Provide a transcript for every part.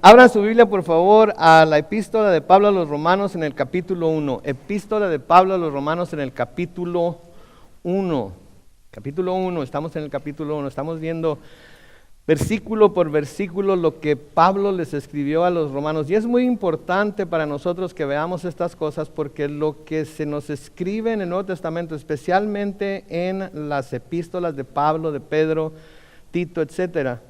Abran su Biblia, por favor, a la epístola de Pablo a los Romanos en el capítulo 1. Epístola de Pablo a los Romanos en el capítulo 1. Capítulo 1, estamos en el capítulo 1. Estamos viendo versículo por versículo lo que Pablo les escribió a los romanos. Y es muy importante para nosotros que veamos estas cosas porque lo que se nos escribe en el Nuevo Testamento, especialmente en las epístolas de Pablo, de Pedro, Tito, etcétera,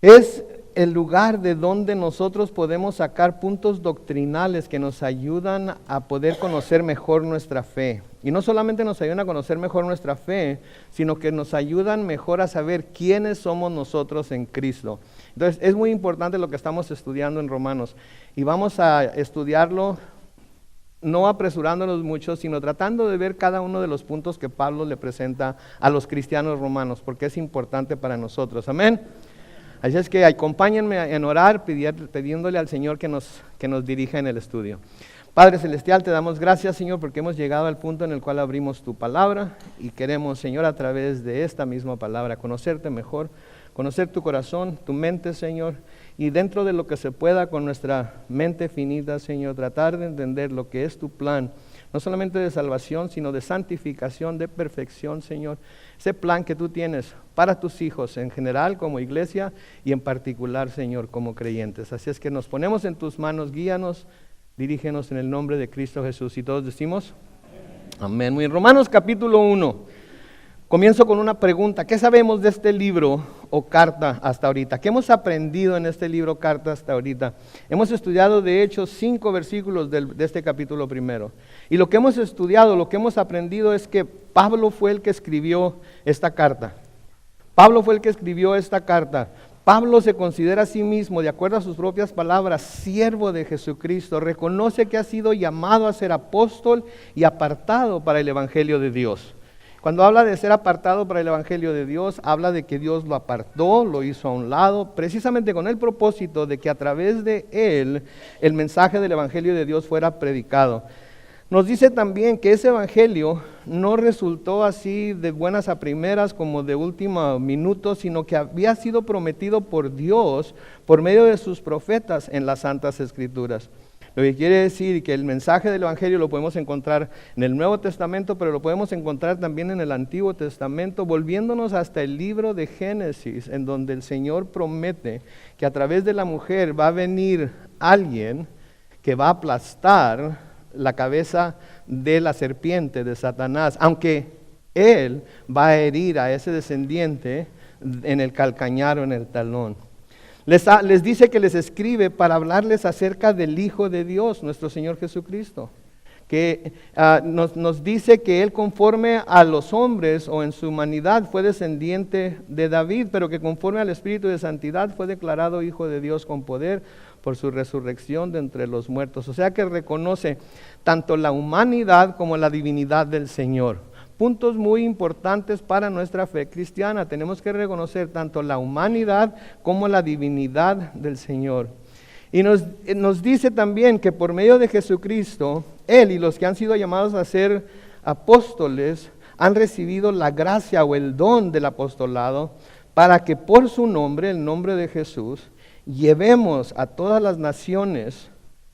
es el lugar de donde nosotros podemos sacar puntos doctrinales que nos ayudan a poder conocer mejor nuestra fe. Y no solamente nos ayudan a conocer mejor nuestra fe, sino que nos ayudan mejor a saber quiénes somos nosotros en Cristo. Entonces, es muy importante lo que estamos estudiando en Romanos. Y vamos a estudiarlo no apresurándonos mucho, sino tratando de ver cada uno de los puntos que Pablo le presenta a los cristianos romanos, porque es importante para nosotros. Amén. Así es que acompáñenme en orar pidiéndole al Señor que nos dirija en el estudio. Padre Celestial, te damos gracias, Señor, porque hemos llegado al punto en el cual abrimos tu palabra y queremos, Señor, a través de esta misma palabra, conocerte mejor, conocer tu corazón, tu mente, Señor, y dentro de lo que se pueda con nuestra mente finita, Señor, tratar de entender lo que es tu plan, no solamente de salvación, sino de santificación, de perfección, Señor. Ese plan que tú tienes para tus hijos en general como iglesia y en particular, Señor, como creyentes. Así es que nos ponemos en tus manos, guíanos, dirígenos en el nombre de Cristo Jesús. Y todos decimos, amén. Muy bien. Romanos capítulo 1. Comienzo con una pregunta. ¿Qué sabemos de este libro o carta hasta ahorita? ¿Qué hemos aprendido en este libro o carta hasta ahorita? Hemos estudiado de hecho 5 versículos de este capítulo primero. Y lo que hemos estudiado, lo que hemos aprendido es que Pablo fue el que escribió esta carta. Pablo fue el que escribió esta carta. Pablo se considera a sí mismo, de acuerdo a sus propias palabras, siervo de Jesucristo. Reconoce que ha sido llamado a ser apóstol y apartado para el Evangelio de Dios. Cuando habla de ser apartado para el Evangelio de Dios, habla de que Dios lo apartó, lo hizo a un lado, precisamente con el propósito de que a través de él el mensaje del Evangelio de Dios fuera predicado. Nos dice también que ese Evangelio no resultó así de buenas a primeras como de último minuto, sino que había sido prometido por Dios por medio de sus profetas en las Santas Escrituras. Lo que quiere decir que el mensaje del Evangelio lo podemos encontrar en el Nuevo Testamento, pero lo podemos encontrar también en el Antiguo Testamento, volviéndonos hasta el libro de Génesis, en donde el Señor promete que a través de la mujer va a venir alguien que va a aplastar la cabeza de la serpiente, de Satanás, aunque él va a herir a ese descendiente en el calcañar o en el talón. Les dice que les escribe para hablarles acerca del Hijo de Dios, nuestro Señor Jesucristo, que nos dice que Él conforme a los hombres o en su humanidad fue descendiente de David, pero que conforme al Espíritu de Santidad fue declarado Hijo de Dios con poder por su resurrección de entre los muertos. O sea que reconoce tanto la humanidad como la divinidad del Señor. Puntos muy importantes para nuestra fe cristiana. Tenemos que reconocer tanto la humanidad como la divinidad del Señor. Y nos dice también que por medio de Jesucristo, Él y los que han sido llamados a ser apóstoles han recibido la gracia o el don del apostolado para que por su nombre, el nombre de Jesús, llevemos a todas las naciones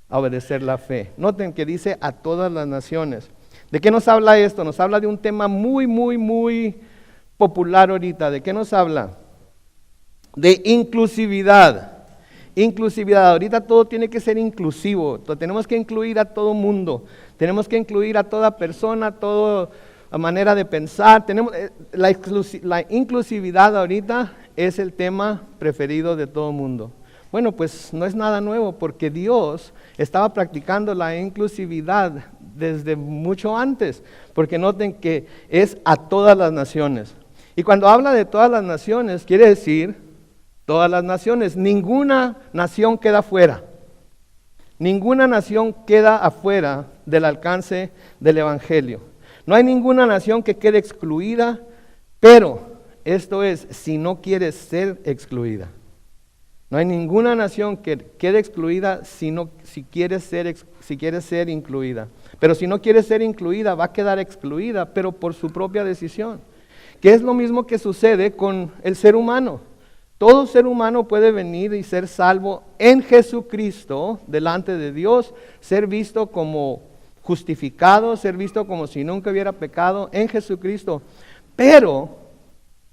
a obedecer la fe. Noten que dice a todas las naciones. ¿De qué nos habla esto? Nos habla de un tema muy, muy, muy popular ahorita. ¿De qué nos habla? De inclusividad. Inclusividad. Ahorita todo tiene que ser inclusivo. Tenemos que incluir a todo mundo. Tenemos que incluir a toda persona, a toda manera de pensar. La inclusividad ahorita es el tema preferido de todo mundo. Bueno, pues no es nada nuevo porque Dios estaba practicando la inclusividad desde mucho antes, porque noten que es a todas las naciones. Y cuando habla de todas las naciones, quiere decir todas las naciones. Ninguna nación queda fuera. Ninguna nación queda afuera del alcance del Evangelio. No hay ninguna nación que quede excluida, pero esto es, si no quiere ser excluida. No hay ninguna nación que quede excluida si quiere ser incluida. Pero si no quiere ser incluida, va a quedar excluida, pero por su propia decisión. Que es lo mismo que sucede con el ser humano. Todo ser humano puede venir y ser salvo en Jesucristo delante de Dios, ser visto como justificado, ser visto como si nunca hubiera pecado en Jesucristo. Pero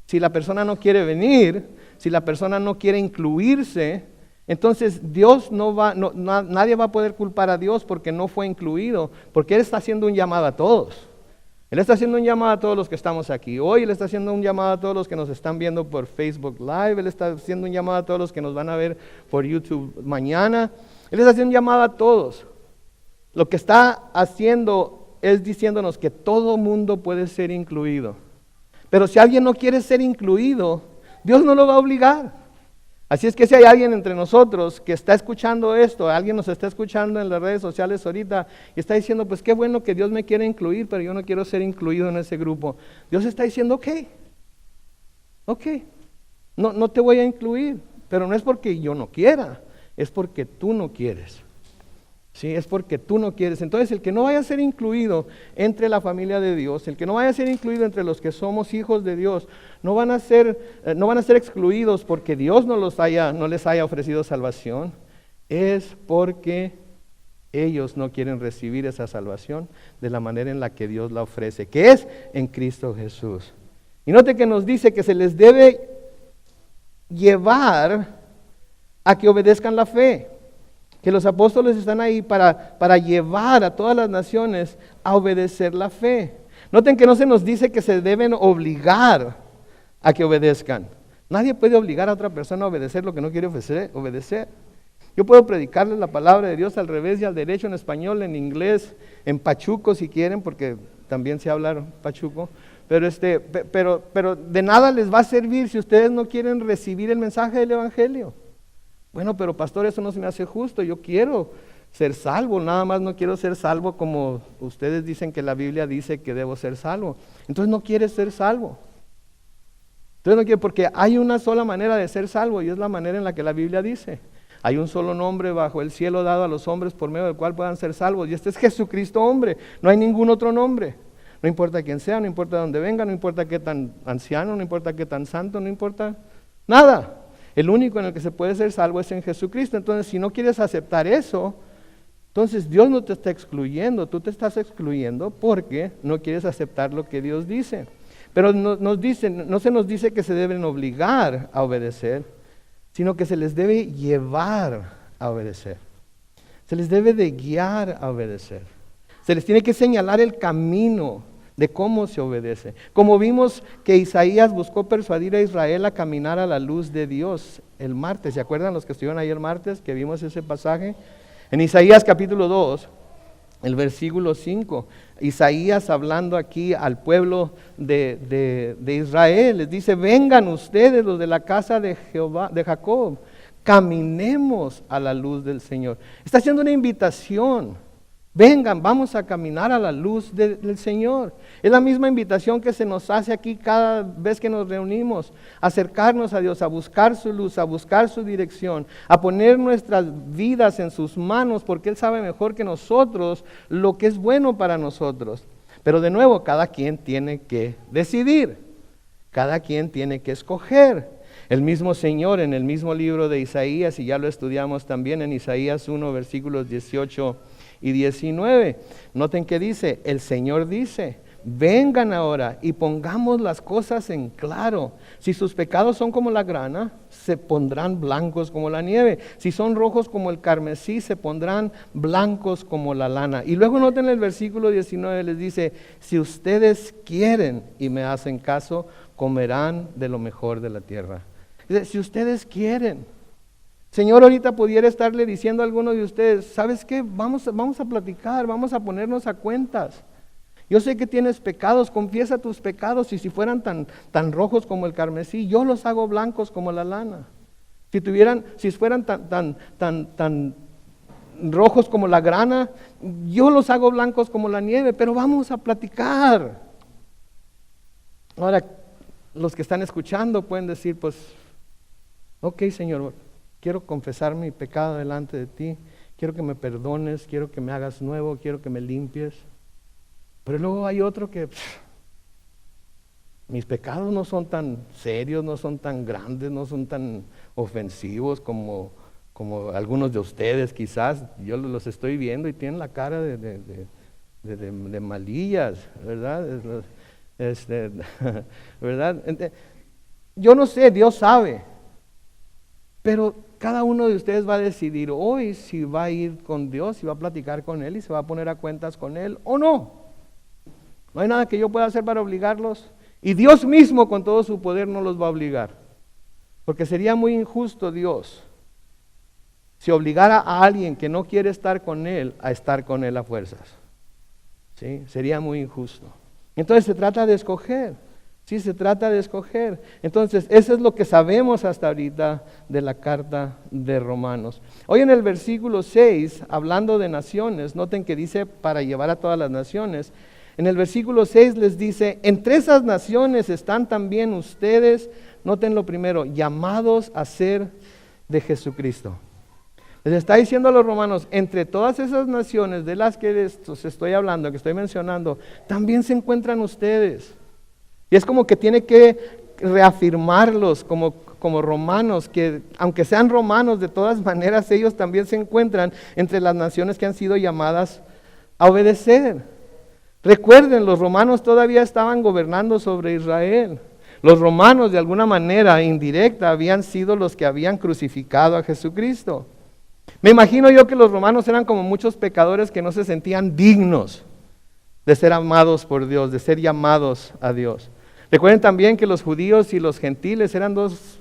si la persona no quiere venir, si la persona no quiere incluirse, entonces Dios nadie va a poder culpar a Dios porque no fue incluido, porque Él está haciendo un llamado a todos. Él está haciendo un llamado a todos los que estamos aquí hoy, Él está haciendo un llamado a todos los que nos están viendo por Facebook Live, Él está haciendo un llamado a todos los que nos van a ver por YouTube mañana. Él está haciendo un llamado a todos. Lo que está haciendo es diciéndonos que todo mundo puede ser incluido. Pero si alguien no quiere ser incluido, Dios no lo va a obligar. Así es que si hay alguien entre nosotros que está escuchando esto, alguien nos está escuchando en las redes sociales ahorita y está diciendo, pues qué bueno que Dios me quiere incluir, pero yo no quiero ser incluido en ese grupo. Dios está diciendo, ok, no te voy a incluir, pero no es porque yo no quiera, es porque tú no quieres. Sí, es porque tú no quieres. Entonces, el que no vaya a ser incluido entre la familia de Dios, el que no vaya a ser incluido entre los que somos hijos de Dios, no van a ser excluidos porque Dios no les haya ofrecido salvación, es porque ellos no quieren recibir esa salvación de la manera en la que Dios la ofrece, que es en Cristo Jesús. Y note que nos dice que se les debe llevar a que obedezcan la fe. Que los apóstoles están ahí para llevar a todas las naciones a obedecer la fe. Noten que no se nos dice que se deben obligar a que obedezcan. Nadie puede obligar a otra persona a obedecer lo que no quiere obedecer. Yo puedo predicarles la palabra de Dios al revés y al derecho, en español, en inglés, en pachuco si quieren, porque también sé hablar pachuco. Pero de nada les va a servir si ustedes no quieren recibir el mensaje del Evangelio. Bueno, pero pastor, eso no se me hace justo, yo quiero ser salvo, nada más no quiero ser salvo como ustedes dicen que la Biblia dice que debo ser salvo. Entonces no quieres ser salvo. Entonces no quiere, porque hay una sola manera de ser salvo y es la manera en la que la Biblia dice. Hay un solo nombre bajo el cielo dado a los hombres por medio del cual puedan ser salvos y este es Jesucristo hombre, no hay ningún otro nombre. No importa quién sea, no importa dónde venga, no importa qué tan anciano, no importa qué tan santo, no importa nada. El único en el que se puede ser salvo es en Jesucristo. Entonces, si no quieres aceptar eso, entonces Dios no te está excluyendo, tú te estás excluyendo porque no quieres aceptar lo que Dios dice. Pero no se nos dice que se deben obligar a obedecer, sino que se les debe llevar a obedecer. Se les debe de guiar a obedecer. Se les tiene que señalar el camino de cómo se obedece. Como vimos que Isaías buscó persuadir a Israel a caminar a la luz de Dios el martes. ¿Se acuerdan los que estuvieron ahí el martes que vimos ese pasaje? En Isaías capítulo 2, el versículo 5, Isaías hablando aquí al pueblo de Israel, les dice, vengan ustedes los de la casa de Jehová, de Jacob, caminemos a la luz del Señor. Está haciendo una invitación. Vengan, vamos a caminar a la luz del Señor. Es la misma invitación que se nos hace aquí cada vez que nos reunimos. Acercarnos a Dios, a buscar su luz, a buscar su dirección, a poner nuestras vidas en sus manos, porque Él sabe mejor que nosotros lo que es bueno para nosotros. Pero de nuevo, cada quien tiene que decidir. Cada quien tiene que escoger. El mismo Señor en el mismo libro de Isaías, y ya lo estudiamos también en Isaías 1, versículos 18 y 19. Noten que dice, el Señor dice, vengan ahora y pongamos las cosas en claro. Si sus pecados son como la grana, se pondrán blancos como la nieve. Si son rojos como el carmesí, se pondrán blancos como la lana. Y luego noten el versículo 19, les dice, si ustedes quieren y me hacen caso, comerán de lo mejor de la tierra. Dice, si ustedes quieren. Señor, ahorita pudiera estarle diciendo a alguno de ustedes, ¿sabes qué? Vamos a platicar, vamos a ponernos a cuentas. Yo sé que tienes pecados, confiesa tus pecados, y si fueran tan rojos como el carmesí, yo los hago blancos como la lana. Si fueran tan rojos como la grana, yo los hago blancos como la nieve, pero vamos a platicar. Ahora, los que están escuchando pueden decir, pues, ok, Señor, quiero confesar mi pecado delante de ti, quiero que me perdones, quiero que me hagas nuevo, quiero que me limpies. Pero luego hay otro que, Mis pecados no son tan serios, no son tan grandes, no son tan ofensivos como algunos de ustedes quizás. Yo los estoy viendo y tienen la cara de malillas, ¿verdad? ¿Verdad? Yo no sé, Dios sabe, pero cada uno de ustedes va a decidir hoy si va a ir con Dios, si va a platicar con Él y se va a poner a cuentas con Él o no. No hay nada que yo pueda hacer para obligarlos. Y Dios mismo con todo su poder no los va a obligar. Porque sería muy injusto Dios si obligara a alguien que no quiere estar con Él a estar con Él a fuerzas. ¿Sí? Sería muy injusto. Entonces se trata de escoger. Sí, se trata de escoger. Entonces, eso es lo que sabemos hasta ahorita de la carta de Romanos. Hoy en el versículo 6, hablando de naciones, noten que dice para llevar a todas las naciones. En el versículo 6 les dice, entre esas naciones están también ustedes, noten lo primero, llamados a ser de Jesucristo. Les está diciendo a los romanos, entre todas esas naciones de las que les estoy hablando, que estoy mencionando, también se encuentran ustedes. Y es como que tiene que reafirmarlos como romanos, que aunque sean romanos, de todas maneras ellos también se encuentran entre las naciones que han sido llamadas a obedecer. Recuerden, los romanos todavía estaban gobernando sobre Israel. Los romanos de alguna manera indirecta habían sido los que habían crucificado a Jesucristo. Me imagino yo que los romanos eran como muchos pecadores que no se sentían dignos de ser amados por Dios, de ser llamados a Dios. Recuerden también que los judíos y los gentiles eran dos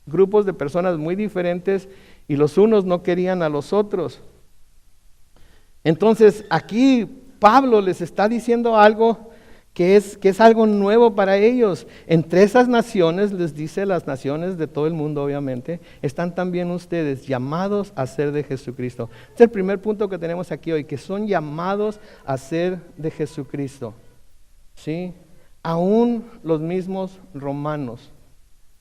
grupos de personas muy diferentes y los unos no querían a los otros. Entonces aquí Pablo les está diciendo algo que es algo nuevo para ellos. Entre esas naciones, les dice las naciones de todo el mundo obviamente, están también ustedes llamados a ser de Jesucristo. Este es el primer punto que tenemos aquí hoy, que son llamados a ser de Jesucristo. ¿Sí? Aún los mismos romanos.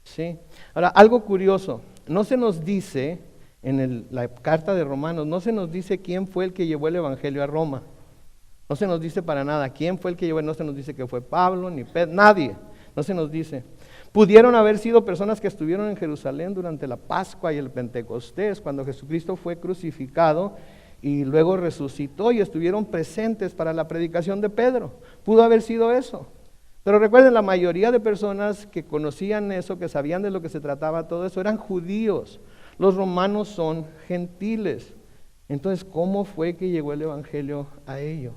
¿Sí? Ahora, algo curioso, no se nos dice, en la carta de Romanos, no se nos dice quién fue el que llevó el evangelio a Roma. No se nos dice para nada quién fue el que llevó, no se nos dice que fue Pablo, ni Pedro, nadie, no se nos dice. Pudieron haber sido personas que estuvieron en Jerusalén durante la Pascua y el Pentecostés, cuando Jesucristo fue crucificado y luego resucitó y estuvieron presentes para la predicación de Pedro. Pudo haber sido eso. Pero recuerden, la mayoría de personas que conocían eso, que sabían de lo que se trataba todo eso, eran judíos. Los romanos son gentiles. Entonces, ¿cómo fue que llegó el evangelio a ellos?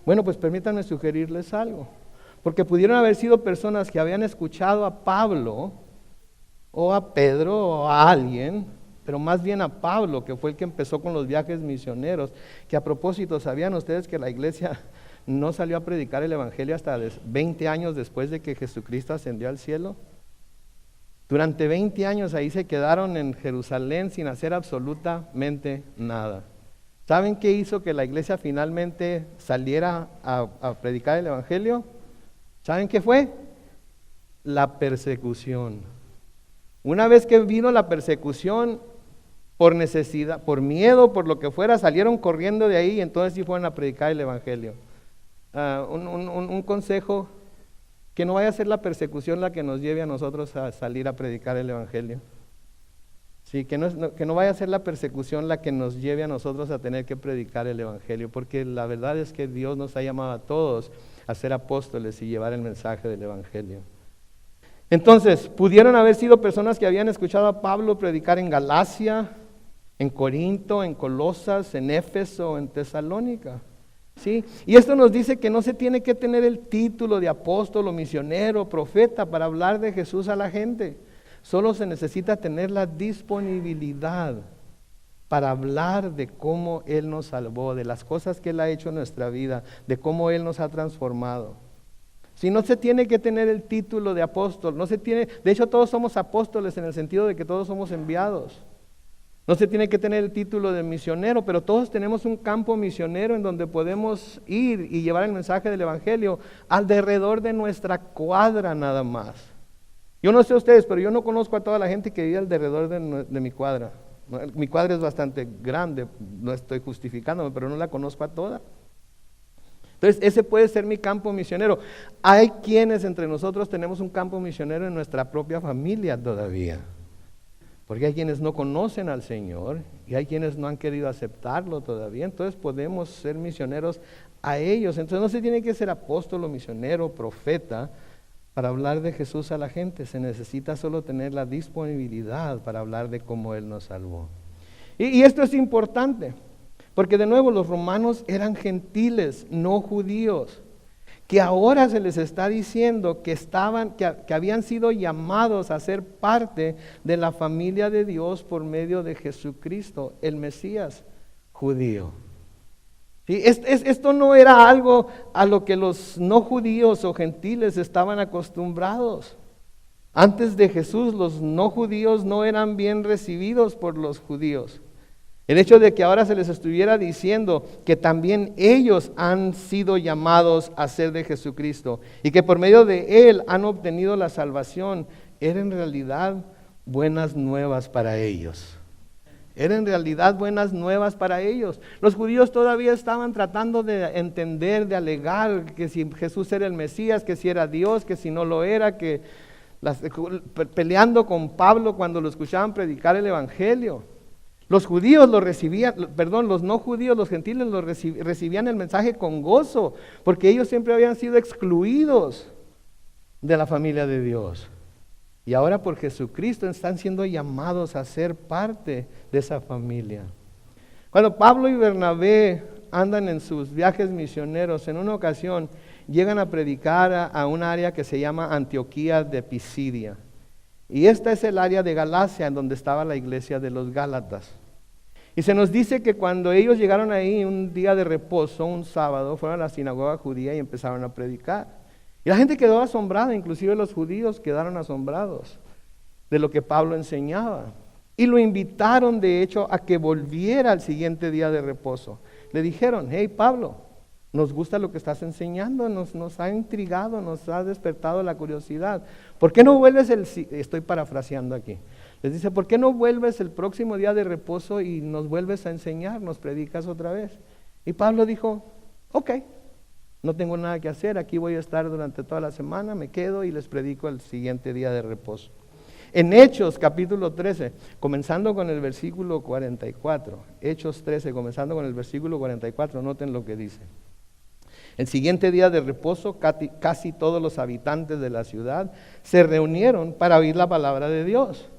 Bueno, pues permítanme sugerirles algo, porque pudieron haber sido personas que habían escuchado a Pablo, o a Pedro, o a alguien, pero más bien a Pablo, que fue el que empezó con los viajes misioneros, que a propósito, ¿sabían ustedes que la iglesia no salió a predicar el evangelio hasta 20 años después de que Jesucristo ascendió al cielo? Durante 20 años ahí se quedaron en Jerusalén sin hacer absolutamente nada. ¿Saben qué hizo que la iglesia finalmente saliera a predicar el evangelio? ¿Saben qué fue? La persecución. Una vez que vino la persecución, por necesidad, por miedo, por lo que fuera, salieron corriendo de ahí y entonces sí fueron a predicar el evangelio. Un consejo, que no vaya a ser la persecución la que nos lleve a nosotros a salir a predicar el evangelio. Sí, que no vaya a ser la persecución la que nos lleve a nosotros a tener que predicar el evangelio, porque la verdad es que Dios nos ha llamado a todos a ser apóstoles y llevar el mensaje del evangelio. Entonces, pudieron haber sido personas que habían escuchado a Pablo predicar en Galacia, en Corinto, en Colosas, en Éfeso, en Tesalónica. ¿Sí? Y esto nos dice que no se tiene que tener el título de apóstol o misionero, profeta para hablar de Jesús a la gente. Solo se necesita tener la disponibilidad para hablar de cómo Él nos salvó, de las cosas que Él ha hecho en nuestra vida, de cómo Él nos ha transformado. Si no se tiene que tener el título de apóstol, de hecho todos somos apóstoles en el sentido de que todos somos enviados. No se tiene que tener el título de misionero, pero todos tenemos un campo misionero en donde podemos ir y llevar el mensaje del evangelio alrededor de nuestra cuadra nada más. Yo no sé ustedes, pero yo no conozco a toda la gente que vive alrededor de mi cuadra. Mi cuadra es bastante grande, no estoy justificándome, pero no la conozco a toda. Entonces, ese puede ser mi campo misionero. Hay quienes entre nosotros tenemos un campo misionero en nuestra propia familia todavía. Porque hay quienes no conocen al Señor y hay quienes no han querido aceptarlo todavía. Entonces podemos ser misioneros a ellos. Entonces no se tiene que ser apóstol o misionero, profeta, para hablar de Jesús a la gente. Se necesita solo tener la disponibilidad para hablar de cómo Él nos salvó. Y esto es importante, porque de nuevo los romanos eran gentiles, no judíos, que ahora se les está diciendo que habían sido llamados a ser parte de la familia de Dios por medio de Jesucristo, el Mesías judío. ¿Sí? Esto no era algo a lo que los no judíos o gentiles estaban acostumbrados. Antes de Jesús, los no judíos no eran bien recibidos por los judíos. El hecho de que ahora se les estuviera diciendo que también ellos han sido llamados a ser de Jesucristo y que por medio de Él han obtenido la salvación, era en realidad buenas nuevas para ellos. Era en realidad buenas nuevas para ellos. Los judíos todavía estaban tratando de entender, de alegar que si Jesús era el Mesías, que si era Dios, que si no lo era, peleando con Pablo cuando lo escuchaban predicar el Evangelio. Los judíos los no judíos, los gentiles recibían el mensaje con gozo, porque ellos siempre habían sido excluidos de la familia de Dios. Y ahora por Jesucristo están siendo llamados a ser parte de esa familia. Cuando Pablo y Bernabé andan en sus viajes misioneros, en una ocasión llegan a predicar a un área que se llama Antioquía de Pisidia. Y esta es el área de Galacia en donde estaba la iglesia de los Gálatas. Y se nos dice que cuando ellos llegaron ahí un día de reposo, un sábado, fueron a la sinagoga judía y empezaron a predicar. Y la gente quedó asombrada, inclusive los judíos quedaron asombrados de lo que Pablo enseñaba. Y lo invitaron, de hecho, a que volviera al siguiente día de reposo. Le dijeron: hey Pablo, nos gusta lo que estás enseñando, nos ha intrigado, nos ha despertado la curiosidad. ¿Por qué no vuelves estoy parafraseando aquí. Les dice: ¿por qué no vuelves el próximo día de reposo y nos vuelves a enseñar, nos predicas otra vez? Y Pablo dijo: ok, no tengo nada que hacer, aquí voy a estar durante toda la semana, me quedo y les predico el siguiente día de reposo. En Hechos capítulo 13, comenzando con el versículo 44, Hechos 13, comenzando con el versículo 44, noten lo que dice. El siguiente día de reposo, casi todos los habitantes de la ciudad se reunieron para oír la palabra de Dios.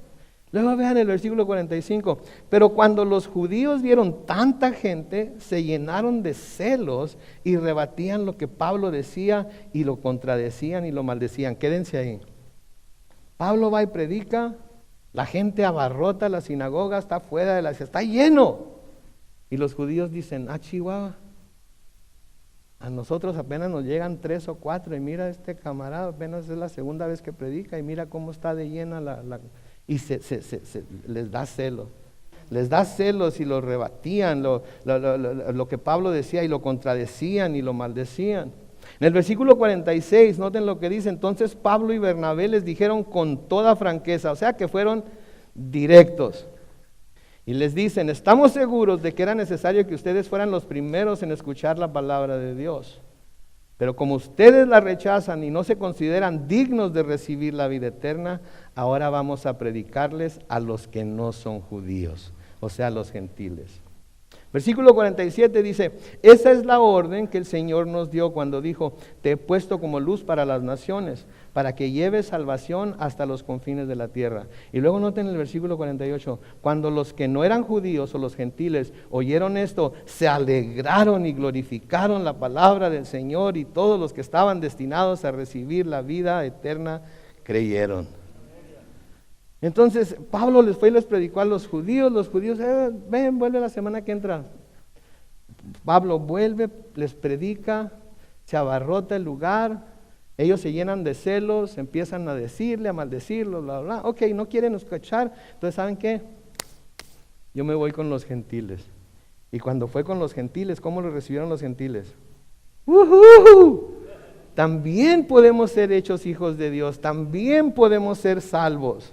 Luego vean el versículo 45. Pero cuando los judíos vieron tanta gente, se llenaron de celos y rebatían lo que Pablo decía y lo contradecían y lo maldecían. Quédense ahí. Pablo va y predica, la gente abarrota la sinagoga, está fuera de la ciudad, está lleno. Y los judíos dicen: Chihuahua, a nosotros apenas nos llegan 3 o 4 y mira este camarada, apenas es la segunda vez que predica y mira cómo está de llena y les da celos. Les da celos y lo rebatían, lo que Pablo decía y lo contradecían y lo maldecían. En el versículo 46, noten lo que dice: entonces Pablo y Bernabé les dijeron con toda franqueza, o sea que fueron directos. Y les dicen: estamos seguros de que era necesario que ustedes fueran los primeros en escuchar la palabra de Dios. Pero como ustedes la rechazan y no se consideran dignos de recibir la vida eterna, ahora vamos a predicarles a los que no son judíos, o sea, a los gentiles. Versículo 47 dice: esa es la orden que el Señor nos dio cuando dijo: te he puesto como luz para las naciones, para que lleves salvación hasta los confines de la tierra. Y luego noten el versículo 48, cuando los que no eran judíos o los gentiles oyeron esto, se alegraron y glorificaron la palabra del Señor, y todos los que estaban destinados a recibir la vida eterna creyeron. Entonces Pablo les fue y les predicó a los judíos ven, vuelve la semana que entra. Pablo vuelve, les predica, se abarrota el lugar, ellos se llenan de celos, empiezan a decirle, a maldecirlo, bla, bla, ok, no quieren escuchar, entonces ¿saben qué? Yo me voy con los gentiles. Y cuando fue con los gentiles, ¿cómo lo recibieron los gentiles? ¡Uhú! También podemos ser hechos hijos de Dios, también podemos ser salvos.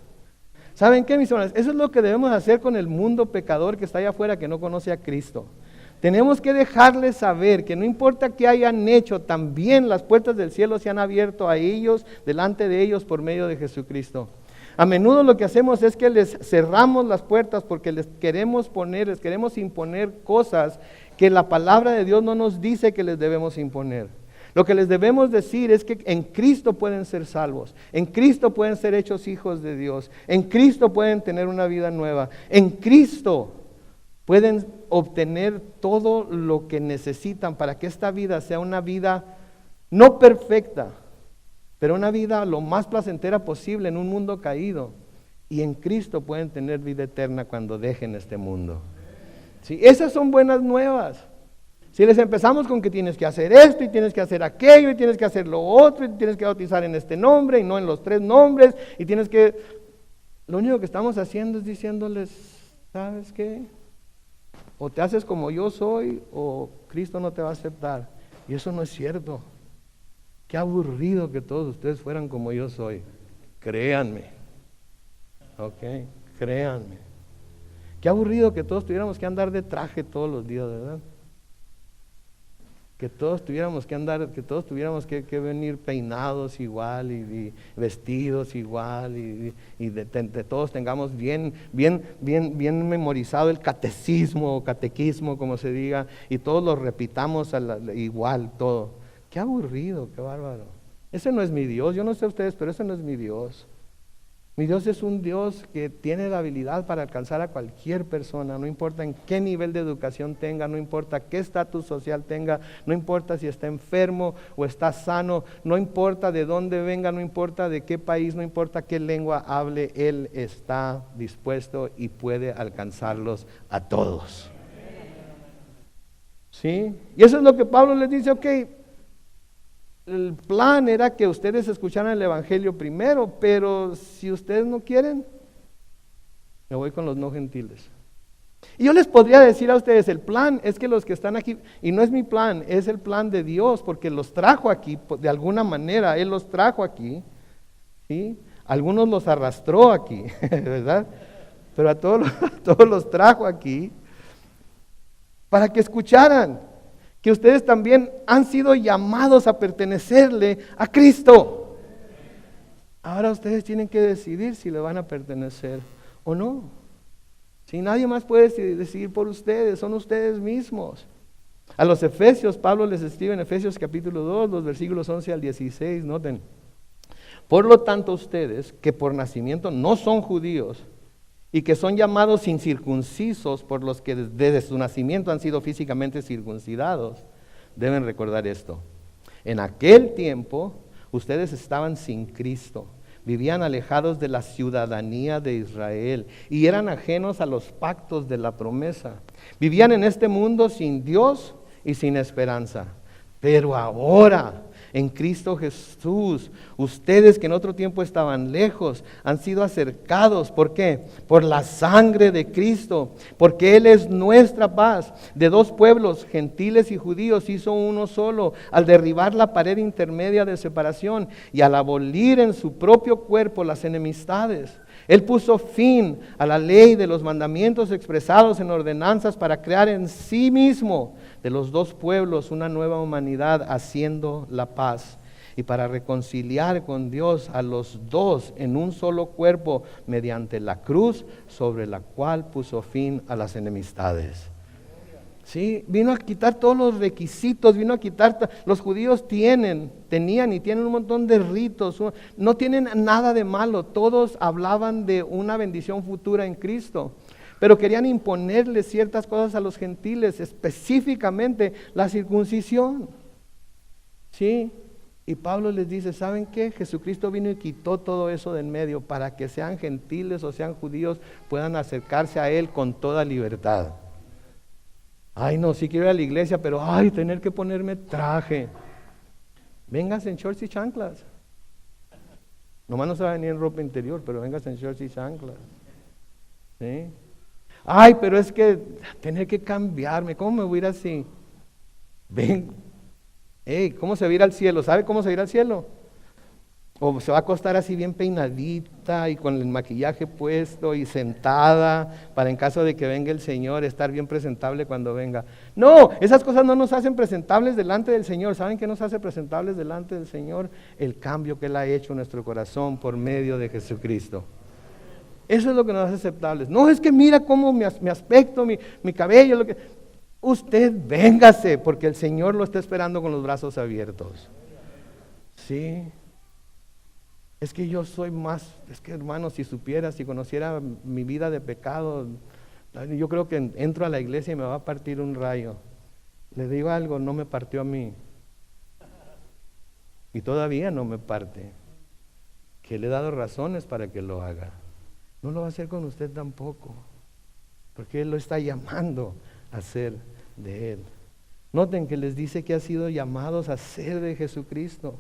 ¿Saben qué, mis hermanos? Eso es lo que debemos hacer con el mundo pecador que está allá afuera, que no conoce a Cristo. Tenemos que dejarles saber que no importa qué hayan hecho, también las puertas del cielo se han abierto a ellos, delante de ellos, por medio de Jesucristo. A menudo lo que hacemos es que les cerramos las puertas porque les queremos imponer cosas que la palabra de Dios no nos dice que les debemos imponer. Lo que les debemos decir es que en Cristo pueden ser salvos, en Cristo pueden ser hechos hijos de Dios, en Cristo pueden tener una vida nueva, en Cristo pueden obtener todo lo que necesitan para que esta vida sea una vida no perfecta, pero una vida lo más placentera posible en un mundo caído. Y en Cristo pueden tener vida eterna cuando dejen este mundo. ¿Sí? Esas son buenas nuevas. Si les empezamos con que tienes que hacer esto y tienes que hacer aquello y tienes que hacer lo otro y tienes que bautizar en este nombre y no en los 3 nombres y tienes que... Lo único que estamos haciendo es diciéndoles, ¿sabes qué? O te haces como yo soy o Cristo no te va a aceptar. Y eso no es cierto. Qué aburrido que todos ustedes fueran como yo soy. Créanme. Ok, créanme. Qué aburrido que todos tuviéramos que andar de traje todos los días, ¿verdad? Que todos tuviéramos que andar, que todos tuviéramos que venir peinados igual y vestidos igual y de todos tengamos bien memorizado el catecismo o catequismo, como se diga, y todos lo repitamos igual todo. Qué aburrido, qué bárbaro. Ese no es mi Dios, yo no sé ustedes, pero ese no es mi Dios. Mi Dios es un Dios que tiene la habilidad para alcanzar a cualquier persona, no importa en qué nivel de educación tenga, no importa qué estatus social tenga, no importa si está enfermo o está sano, no importa de dónde venga, no importa de qué país, no importa qué lengua hable, Él está dispuesto y puede alcanzarlos a todos. ¿Sí? Y eso es lo que Pablo les dice, ok. El plan era que ustedes escucharan el Evangelio primero, pero si ustedes no quieren, me voy con los no gentiles. Y yo les podría decir a ustedes, el plan es que los que están aquí, y no es mi plan, es el plan de Dios, porque los trajo aquí, de alguna manera, Él los trajo aquí, ¿sí? Algunos los arrastró aquí, ¿verdad? Pero a todos los trajo aquí, para que escucharan que ustedes también han sido llamados a pertenecerle a Cristo. Ahora ustedes tienen que decidir si le van a pertenecer o no. Si nadie más puede decidir por ustedes, son ustedes mismos. A los Efesios, Pablo les escribe en Efesios capítulo 2, los versículos 11 al 16, noten. Por lo tanto ustedes, que por nacimiento no son judíos, y que son llamados incircuncisos por los que desde su nacimiento han sido físicamente circuncidados, deben recordar esto. En aquel tiempo, ustedes estaban sin Cristo, vivían alejados de la ciudadanía de Israel y eran ajenos a los pactos de la promesa. Vivían en este mundo sin Dios y sin esperanza. Pero ahora, en Cristo Jesús, ustedes que en otro tiempo estaban lejos, han sido acercados. ¿Por qué? Por la sangre de Cristo, porque Él es nuestra paz. De 2 pueblos, gentiles y judíos, hizo uno solo, al derribar la pared intermedia de separación y al abolir en su propio cuerpo las enemistades. Él puso fin a la ley de los mandamientos expresados en ordenanzas para crear en sí mismo de los 2 pueblos una nueva humanidad, haciendo la paz, y para reconciliar con Dios a los 2 en un solo cuerpo mediante la cruz sobre la cual puso fin a las enemistades. Sí, vino a quitar todos los requisitos, vino a quitar, los judíos tenían y tienen un montón de ritos, no tienen nada de malo, todos hablaban de una bendición futura en Cristo, pero querían imponerle ciertas cosas a los gentiles, específicamente la circuncisión. Sí, y Pablo les dice, ¿saben qué? Jesucristo vino y quitó todo eso de en medio para que sean gentiles o sean judíos, puedan acercarse a Él con toda libertad. Ay, no, sí quiero ir a la iglesia, pero ay, tener que ponerme traje. Véngase en shorts y chanclas. Nomás no se va a venir en ropa interior, pero véngase en shorts y chanclas. ¿Sí? Ay, pero es que tener que cambiarme, ¿cómo me voy a ir así? Ven, ¿cómo se va a ir al cielo? ¿Sabe cómo se va a ir al cielo? O se va a acostar así bien peinadita y con el maquillaje puesto y sentada para en caso de que venga el Señor estar bien presentable cuando venga. No, esas cosas no nos hacen presentables delante del Señor. ¿Saben qué nos hace presentables delante del Señor? El cambio que Él ha hecho en nuestro corazón por medio de Jesucristo. Eso es lo que nos hace aceptables. No es que mira cómo mi aspecto, mi cabello, lo que... Usted véngase porque el Señor lo está esperando con los brazos abiertos. Sí. Es que yo soy más, es que hermano, si supiera, si conociera mi vida de pecado, yo creo que entro a la iglesia y me va a partir un rayo. Le digo algo, no me partió a mí. Y todavía no me parte. Que le he dado razones para que lo haga. No lo va a hacer con usted tampoco. Porque Él lo está llamando a ser de Él. Noten que les dice que ha sido llamados a ser de Jesucristo.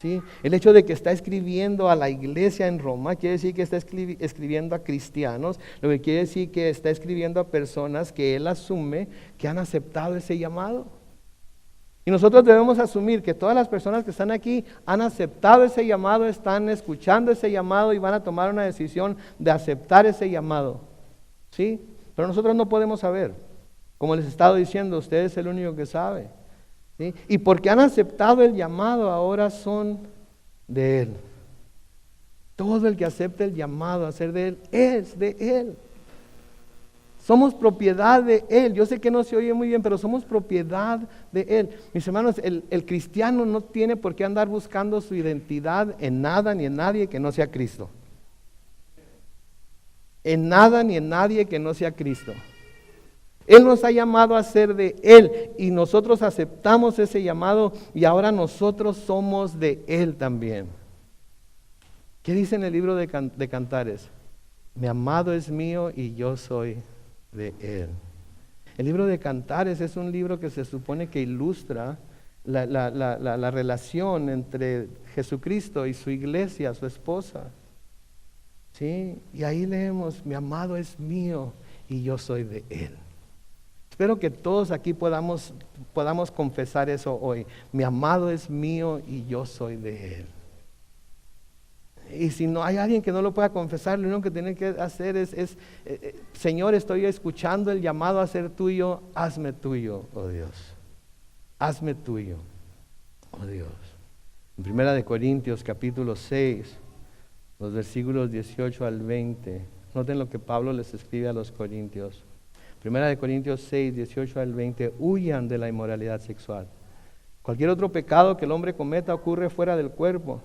¿Sí? El hecho de que está escribiendo a la iglesia en Roma quiere decir que está escribiendo a cristianos, lo que quiere decir que está escribiendo a personas que Él asume que han aceptado ese llamado. Y nosotros debemos asumir que todas las personas que están aquí han aceptado ese llamado, están escuchando ese llamado y van a tomar una decisión de aceptar ese llamado. ¿Sí? Pero nosotros no podemos saber. Como les he estado diciendo, usted es el único que sabe. ¿Sí? Y porque han aceptado el llamado, ahora son de Él. Todo el que acepta el llamado a ser de Él, es de Él. Somos propiedad de Él. Yo sé que no se oye muy bien, pero somos propiedad de Él. Mis hermanos, el cristiano no tiene por qué andar buscando su identidad en nada ni en nadie que no sea Cristo. En nada ni en nadie que no sea Cristo. Él nos ha llamado a ser de Él y nosotros aceptamos ese llamado y ahora nosotros somos de Él también. ¿Qué dice en el libro de Cantares? Mi amado es mío y yo soy de Él. El libro de Cantares es un libro que se supone que ilustra la relación entre Jesucristo y su iglesia, su esposa. ¿Sí? Y ahí leemos, mi amado es mío y yo soy de Él. Espero que todos aquí podamos confesar eso hoy. Mi amado es mío y yo soy de Él. Y si no hay alguien que no lo pueda confesar, lo único que tiene que hacer es Señor, estoy escuchando el llamado a ser tuyo, hazme tuyo, oh Dios. Hazme tuyo, oh Dios. En 1 Corintios capítulo 6, los versículos 18 al 20, noten lo que Pablo les escribe a los corintios. 1 Corintios 6, 18 al 20, huyan de la inmoralidad sexual. Cualquier otro pecado que el hombre cometa ocurre fuera del cuerpo,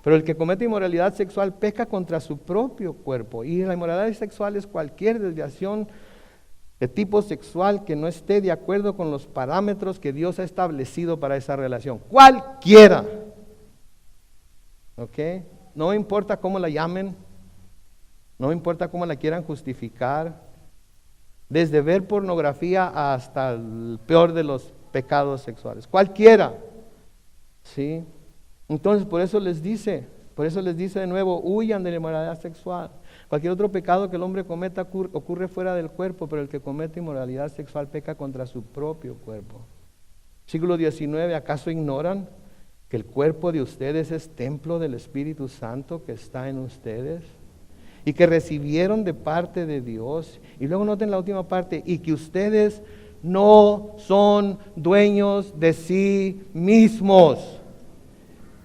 pero el que comete inmoralidad sexual peca contra su propio cuerpo. Y la inmoralidad sexual es cualquier desviación de tipo sexual que no esté de acuerdo con los parámetros que Dios ha establecido para esa relación. Cualquiera. ¿Ok? No importa cómo la llamen, no importa cómo la quieran justificar. Desde ver pornografía hasta el peor de los pecados sexuales. Cualquiera. ¿Sí? Entonces, por eso les dice de nuevo, huyan de la inmoralidad sexual. Cualquier otro pecado que el hombre cometa ocurre fuera del cuerpo, pero el que comete inmoralidad sexual peca contra su propio cuerpo. Versículo 19, ¿acaso ignoran que el cuerpo de ustedes es templo del Espíritu Santo que está en ustedes? Y que recibieron de parte de Dios. Y luego noten la última parte, y que ustedes no son dueños de sí mismos.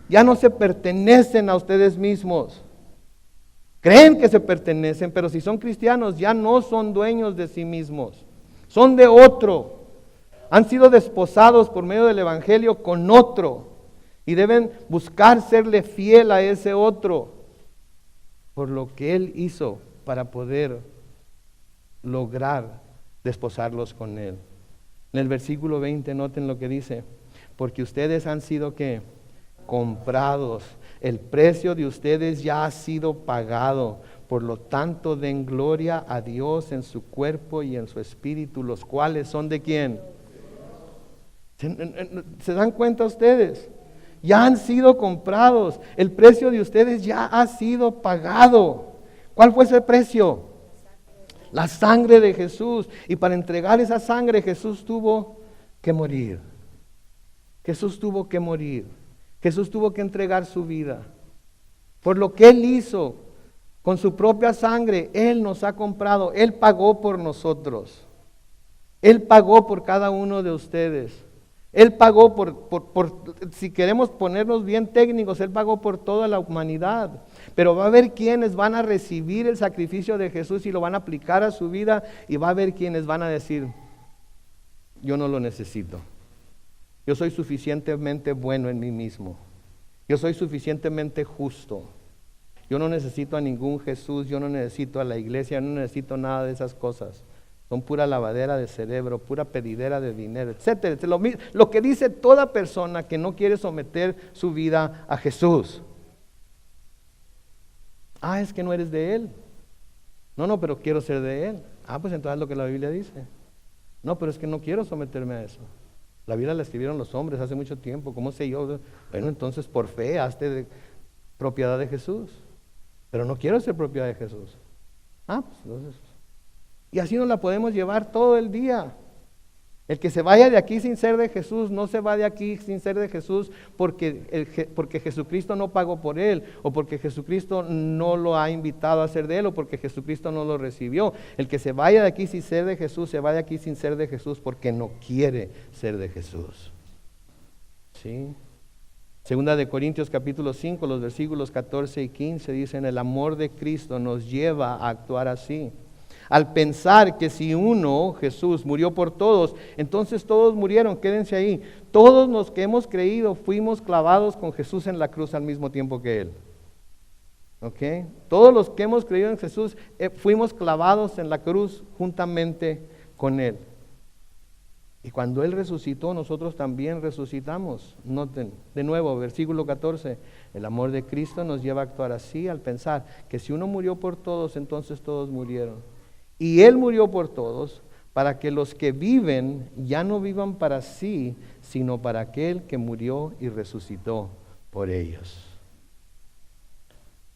Ya no se pertenecen a ustedes mismos. Creen que se pertenecen, pero si son cristianos ya no son dueños de sí mismos. Son de otro. Han sido desposados por medio del Evangelio con otro. Y deben buscar serle fiel a ese otro. Por lo que Él hizo para poder lograr desposarlos con Él. En el versículo 20, noten lo que dice. Porque ustedes han sido, ¿qué? Comprados. El precio de ustedes ya ha sido pagado. Por lo tanto, den gloria a Dios en su cuerpo y en su espíritu, los cuales son de ¿quién? ¿Se dan cuenta ustedes? Ya han sido comprados. El precio de ustedes ya ha sido pagado. ¿Cuál fue ese precio? La sangre de Jesús. Y para entregar esa sangre Jesús tuvo que morir. Jesús tuvo que morir. Jesús tuvo que entregar su vida. Por lo que Él hizo, con su propia sangre, Él nos ha comprado, Él pagó por nosotros. Él pagó por cada uno de ustedes. Él pagó si queremos ponernos bien técnicos, Él pagó por toda la humanidad. Pero va a haber quienes van a recibir el sacrificio de Jesús y lo van a aplicar a su vida, y va a haber quienes van a decir, yo no lo necesito. Yo soy suficientemente bueno en mí mismo. Yo soy suficientemente justo. Yo no necesito a ningún Jesús, yo no necesito a la iglesia, no necesito nada de esas cosas. Son pura lavadera de cerebro, pura pedidera de dinero, etcétera. Lo que dice toda persona que no quiere someter su vida a Jesús. Es que no eres de Él. No, pero quiero ser de Él. Pues entonces es lo que la Biblia dice. No, pero es que no quiero someterme a eso. La Biblia la escribieron los hombres hace mucho tiempo. ¿Cómo sé yo? Bueno, entonces por fe hazte de propiedad de Jesús. Pero no quiero ser propiedad de Jesús. Pues entonces. Y así nos la podemos llevar todo el día. El que se vaya de aquí sin ser de Jesús, no se va de aquí sin ser de Jesús porque Jesucristo no pagó por él, o porque Jesucristo no lo ha invitado a ser de él, o porque Jesucristo no lo recibió. El que se vaya de aquí sin ser de Jesús, se va de aquí sin ser de Jesús porque no quiere ser de Jesús. ¿Sí? Segunda de Corintios capítulo 5, los versículos 14 y 15 dicen, el amor de Cristo nos lleva a actuar así. Al pensar que si uno, Jesús, murió por todos, entonces todos murieron, quédense ahí. Todos los que hemos creído fuimos clavados con Jesús en la cruz al mismo tiempo que Él. ¿Ok? Todos los que hemos creído en Jesús fuimos clavados en la cruz juntamente con Él. Y cuando Él resucitó, nosotros también resucitamos. Noten, de nuevo, versículo 14, el amor de Cristo nos lleva a actuar así al pensar que si uno murió por todos, entonces todos murieron. Y Él murió por todos, para que los que viven ya no vivan para sí, sino para aquel que murió y resucitó por ellos.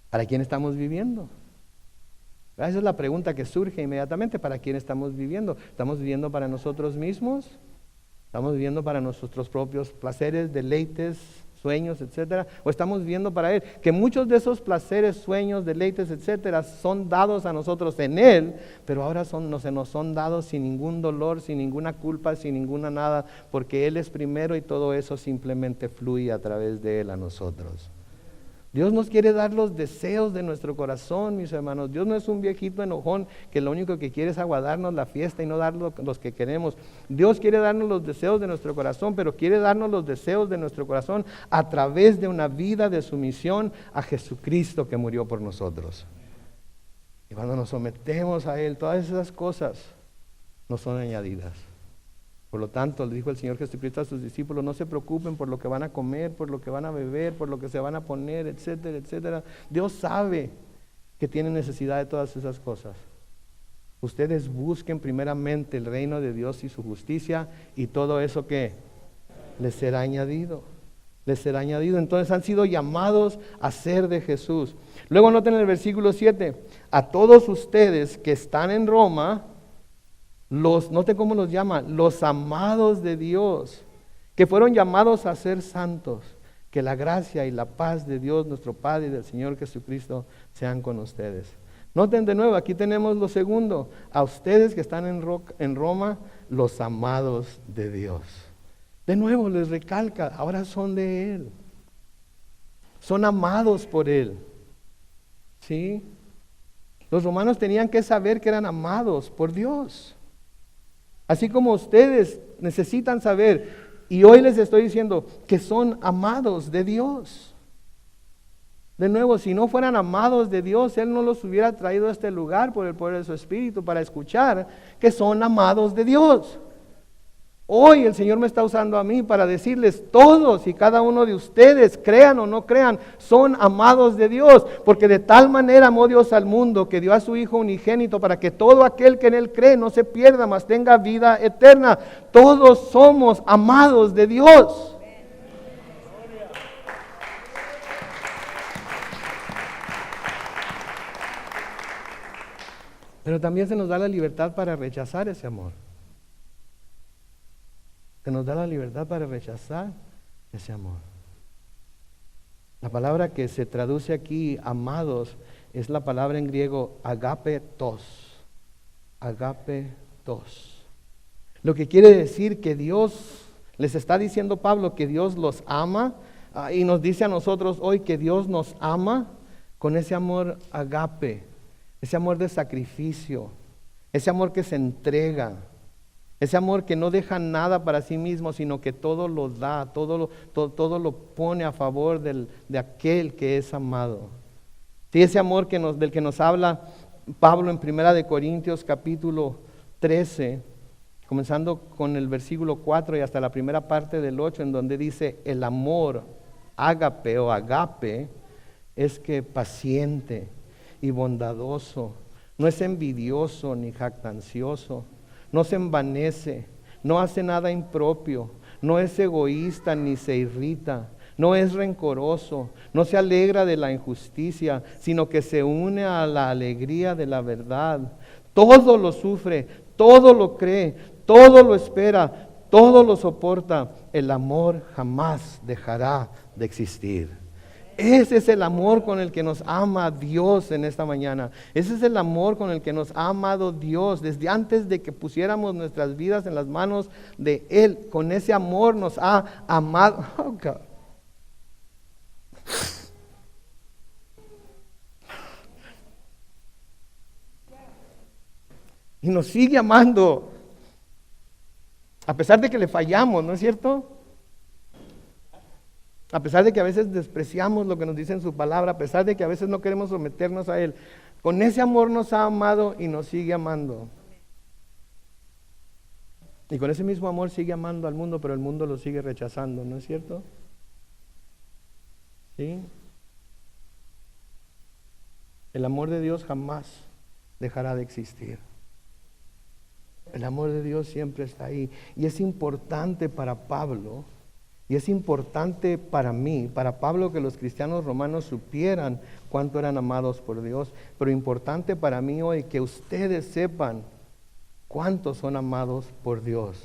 ¿Para quién estamos viviendo? Esa es la pregunta que surge inmediatamente. ¿Para quién estamos viviendo? ¿Estamos viviendo para nosotros mismos? ¿Estamos viviendo para nuestros propios placeres, deleites, sueños, etcétera? ¿O estamos viviendo para Él? Que muchos de esos placeres, sueños, deleites, etcétera, son dados a nosotros en Él, pero ahora se nos son dados sin ningún dolor, sin ninguna culpa, sin ninguna nada, porque Él es primero y todo eso simplemente fluye a través de Él a nosotros. Dios nos quiere dar los deseos de nuestro corazón, mis hermanos. Dios no es un viejito enojón que lo único que quiere es aguardarnos la fiesta y no dar los que queremos. Dios quiere darnos los deseos de nuestro corazón, pero quiere darnos los deseos de nuestro corazón a través de una vida de sumisión a Jesucristo que murió por nosotros. Y cuando nos sometemos a Él, todas esas cosas nos son añadidas. Por lo tanto, le dijo el Señor Jesucristo a sus discípulos, no se preocupen por lo que van a comer, por lo que van a beber, por lo que se van a poner, etcétera, etcétera. Dios sabe que tienen necesidad de todas esas cosas. Ustedes busquen primeramente el reino de Dios y su justicia, y todo eso que les será añadido. Les será añadido. Entonces han sido llamados a ser de Jesús. Luego noten el versículo 7. A todos ustedes que están en Roma, noten cómo los llama, los amados de Dios, que fueron llamados a ser santos, que la gracia y la paz de Dios nuestro Padre y del Señor Jesucristo sean con ustedes. Noten de nuevo, aquí tenemos lo segundo, a ustedes que están en Roma, los amados de Dios. De nuevo les recalca, ahora son de Él, son amados por Él. ¿Sí? Los romanos tenían que saber que eran amados por Dios. Así como ustedes necesitan saber, y hoy les estoy diciendo que son amados de Dios. De nuevo, si no fueran amados de Dios, Él no los hubiera traído a este lugar por el poder de su Espíritu para escuchar que son amados de Dios. Hoy el Señor me está usando a mí para decirles, todos y cada uno de ustedes, crean o no crean, son amados de Dios, porque de tal manera amó Dios al mundo que dio a su Hijo unigénito para que todo aquel que en Él cree no se pierda, mas tenga vida eterna. Todos somos amados de Dios. Pero también se nos da la libertad para rechazar ese amor. Se nos da la libertad para rechazar ese amor. La palabra que se traduce aquí, amados, es la palabra en griego agapetos. Agapetos. Lo que quiere decir que Dios, les está diciendo Pablo que Dios los ama, y nos dice a nosotros hoy que Dios nos ama con ese amor agape, ese amor de sacrificio, ese amor que se entrega, ese amor que no deja nada para sí mismo, sino que todo lo da, todo lo pone a favor de aquel que es amado. Sí, ese amor del que nos habla Pablo en 1 Corintios capítulo 13, comenzando con el versículo 4 y hasta la primera parte del 8, en donde dice el amor ágape o agape es que paciente y bondadoso, no es envidioso ni jactancioso, no se envanece, no hace nada impropio, no es egoísta ni se irrita, no es rencoroso, no se alegra de la injusticia, sino que se une a la alegría de la verdad. Todo lo sufre, todo lo cree, todo lo espera, todo lo soporta. El amor jamás dejará de existir. Ese es el amor con el que nos ama Dios en esta mañana. Ese es el amor con el que nos ha amado Dios desde antes de que pusiéramos nuestras vidas en las manos de Él. Con ese amor nos ha amado. Oh, God. Y nos sigue amando. A pesar de que le fallamos, ¿no es cierto? A pesar de que a veces despreciamos lo que nos dice en su palabra, a pesar de que a veces no queremos someternos a Él, con ese amor nos ha amado y nos sigue amando. Y con ese mismo amor sigue amando al mundo, pero el mundo lo sigue rechazando, ¿no es cierto? ¿Sí? El amor de Dios jamás dejará de existir. El amor de Dios siempre está ahí. Y es importante para Pablo, y es importante para mí, para Pablo, que los cristianos romanos supieran cuánto eran amados por Dios, pero importante para mí hoy que ustedes sepan cuántos son amados por Dios,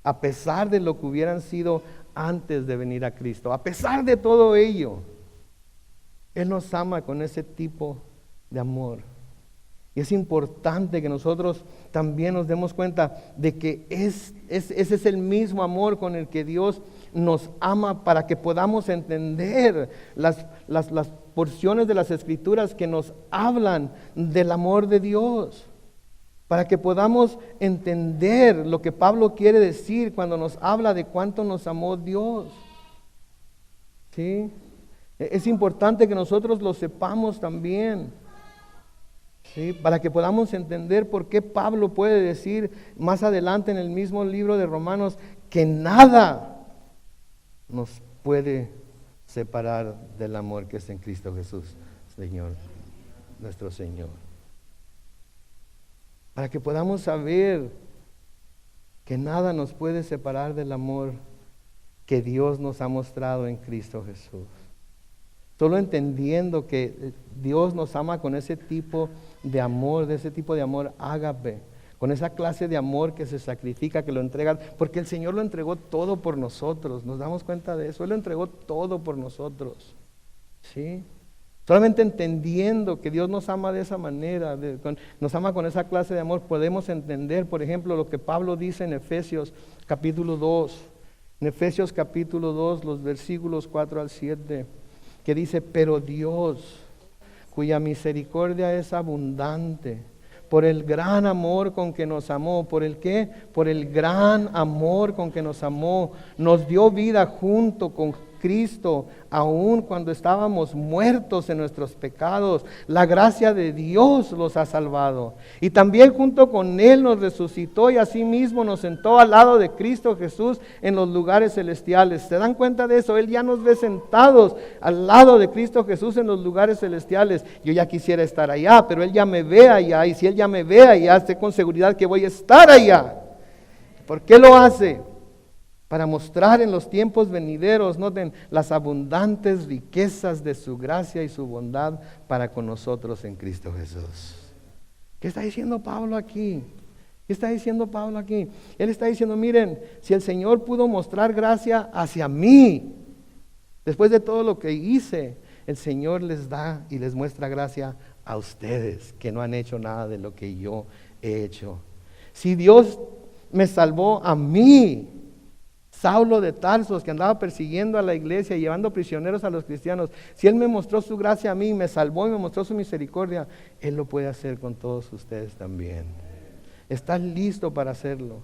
a pesar de lo que hubieran sido antes de venir a Cristo. A pesar de todo ello, Él nos ama con ese tipo de amor. Y es importante que nosotros también nos demos cuenta de que ese es el mismo amor con el que Dios nos ama, para que podamos entender las porciones de las Escrituras que nos hablan del amor de Dios. Para que podamos entender lo que Pablo quiere decir cuando nos habla de cuánto nos amó Dios. ¿Sí? Es importante que nosotros lo sepamos también. ¿Sí? Para que podamos entender por qué Pablo puede decir más adelante en el mismo libro de Romanos que nada nos puede separar del amor que es en Cristo Jesús, Señor, nuestro Señor. Para que podamos saber que nada nos puede separar del amor que Dios nos ha mostrado en Cristo Jesús. Solo entendiendo que Dios nos ama con ese tipo de amor, de ese tipo de amor ágape, con esa clase de amor que se sacrifica, que lo entrega, porque el Señor lo entregó todo por nosotros. ¿Nos damos cuenta de eso? Él lo entregó todo por nosotros. ¿Sí? Solamente entendiendo que Dios nos ama de esa manera, nos ama con esa clase de amor, podemos entender, por ejemplo, lo que Pablo dice en Efesios capítulo 2. En Efesios capítulo 2, los versículos 4 al 7, que dice: pero Dios, cuya misericordia es abundante, por el gran amor con que nos amó. ¿Por el qué? Por el gran amor con que nos amó. Nos dio vida junto con Cristo, aun cuando estábamos muertos en nuestros pecados. La gracia de Dios los ha salvado. Y también junto con Él nos resucitó y asimismo nos sentó al lado de Cristo Jesús en los lugares celestiales. ¿Se dan cuenta de eso? Él ya nos ve sentados al lado de Cristo Jesús en los lugares celestiales. Yo ya quisiera estar allá, pero Él ya me ve allá. Y si Él ya me ve allá, sé con seguridad que voy a estar allá. ¿Por qué lo hace? Para mostrar en los tiempos venideros, noten, las abundantes riquezas de su gracia y su bondad para con nosotros en Cristo Jesús. ¿Qué está diciendo Pablo aquí? ¿Qué está diciendo Pablo aquí? Él está diciendo: miren, si el Señor pudo mostrar gracia hacia mí, Después de todo lo que hice, el Señor les da y les muestra gracia a ustedes que no han hecho nada de lo que yo he hecho. Si Dios me salvó a mí, Saulo de Tarso, que andaba persiguiendo a la iglesia y llevando prisioneros a los cristianos, si Él me mostró su gracia a mí, me salvó y me mostró su misericordia, Él lo puede hacer con todos ustedes también. Está listo para hacerlo.